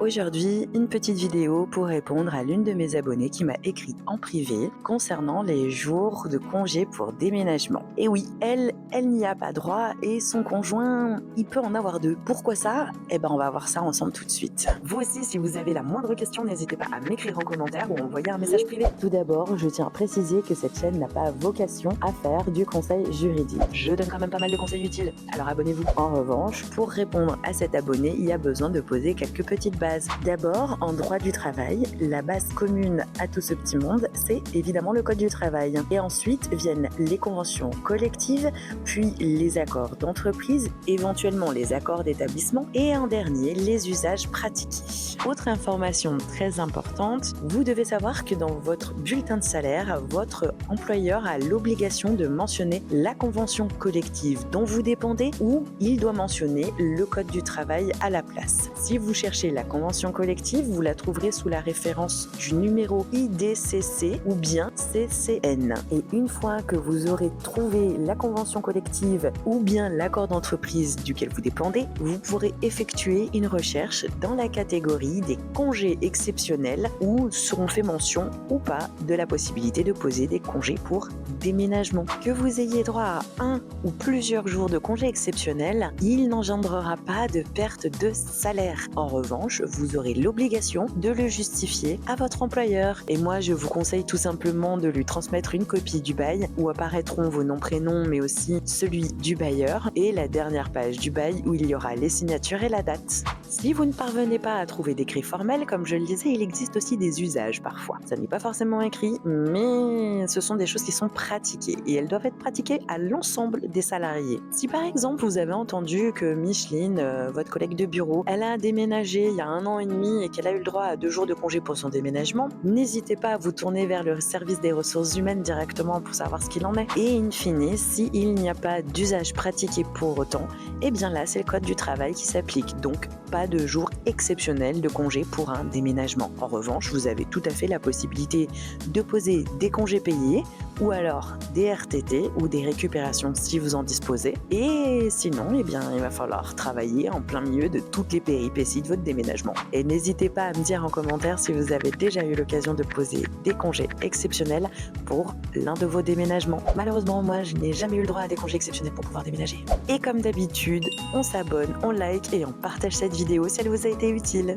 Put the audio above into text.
Aujourd'hui, une petite vidéo pour répondre à l'une de mes abonnées qui m'a écrit en privé concernant les jours de congé pour déménagement. Et oui, elle n'y a pas droit et son conjoint, il peut en avoir deux. Pourquoi ça? Eh ben, on va voir ça ensemble tout de suite. Vous aussi, si vous avez la moindre question, n'hésitez pas à m'écrire en commentaire ou à envoyer un message privé. Tout d'abord, je tiens à préciser que cette chaîne n'a pas vocation à faire du conseil juridique. Je donne quand même pas mal de conseils utiles, alors abonnez-vous. En revanche, pour répondre à cet abonné, il y a besoin de poser quelques petites bases. D'abord, en droit du travail, la base commune à tout ce petit monde, c'est évidemment le code du travail. Et ensuite viennent les conventions collectives, puis les accords d'entreprise, éventuellement les accords d'établissement et en dernier, les usages pratiqués. Autre information très importante, vous devez savoir que dans votre bulletin de salaire, votre employeur a l'obligation de mentionner la convention collective dont vous dépendez ou il doit mentionner le code du travail à la place. Si vous cherchez la convention collective, vous la trouverez sous la référence du numéro IDCC ou bien CCN. Et une fois que vous aurez trouvé la convention collective ou bien l'accord d'entreprise duquel vous dépendez, vous pourrez effectuer une recherche dans la catégorie des congés exceptionnels où seront fait mention ou pas de la possibilité de poser des congés pour déménagement. Que vous ayez droit à un ou plusieurs jours de congés exceptionnels, il n'engendrera pas de perte de salaire. En revanche, vous aurez l'obligation de le justifier à votre employeur. Et moi, je vous conseille tout simplement de lui transmettre une copie du bail où apparaîtront vos noms, prénoms, mais aussi celui du bailleur et la dernière page du bail où il y aura les signatures et la date. Si vous ne parvenez pas à trouver d'écrit formel, comme je le disais, il existe aussi des usages parfois. Ça n'est pas forcément écrit, mais ce sont des choses qui sont pratiquées et elles doivent être pratiquées à l'ensemble des salariés. Si par exemple vous avez entendu que Micheline, votre collègue de bureau, elle a déménagé il y a 1 an et demi et qu'elle a eu le droit à 2 jours de congé pour son déménagement, n'hésitez pas à vous tourner vers le service des ressources humaines directement pour savoir ce qu'il en est. Et in fine, s'il n'y a pas d'usage pratiqué pour autant, eh bien là c'est le code du travail qui s'applique, donc pas de jours exceptionnels de congé pour un déménagement. En revanche, vous avez tout à fait la possibilité de poser des congés payés ou alors des RTT ou des récupérations si vous en disposez. Et sinon, eh bien, il va falloir travailler en plein milieu de toutes les péripéties de votre déménagement. Et n'hésitez pas à me dire en commentaire si vous avez déjà eu l'occasion de poser des congés exceptionnels pour l'un de vos déménagements. Malheureusement, moi, je n'ai jamais eu le droit à des congés exceptionnels pour pouvoir déménager. Et comme d'habitude, on s'abonne, on like et on partage cette vidéo si elle vous a été utile.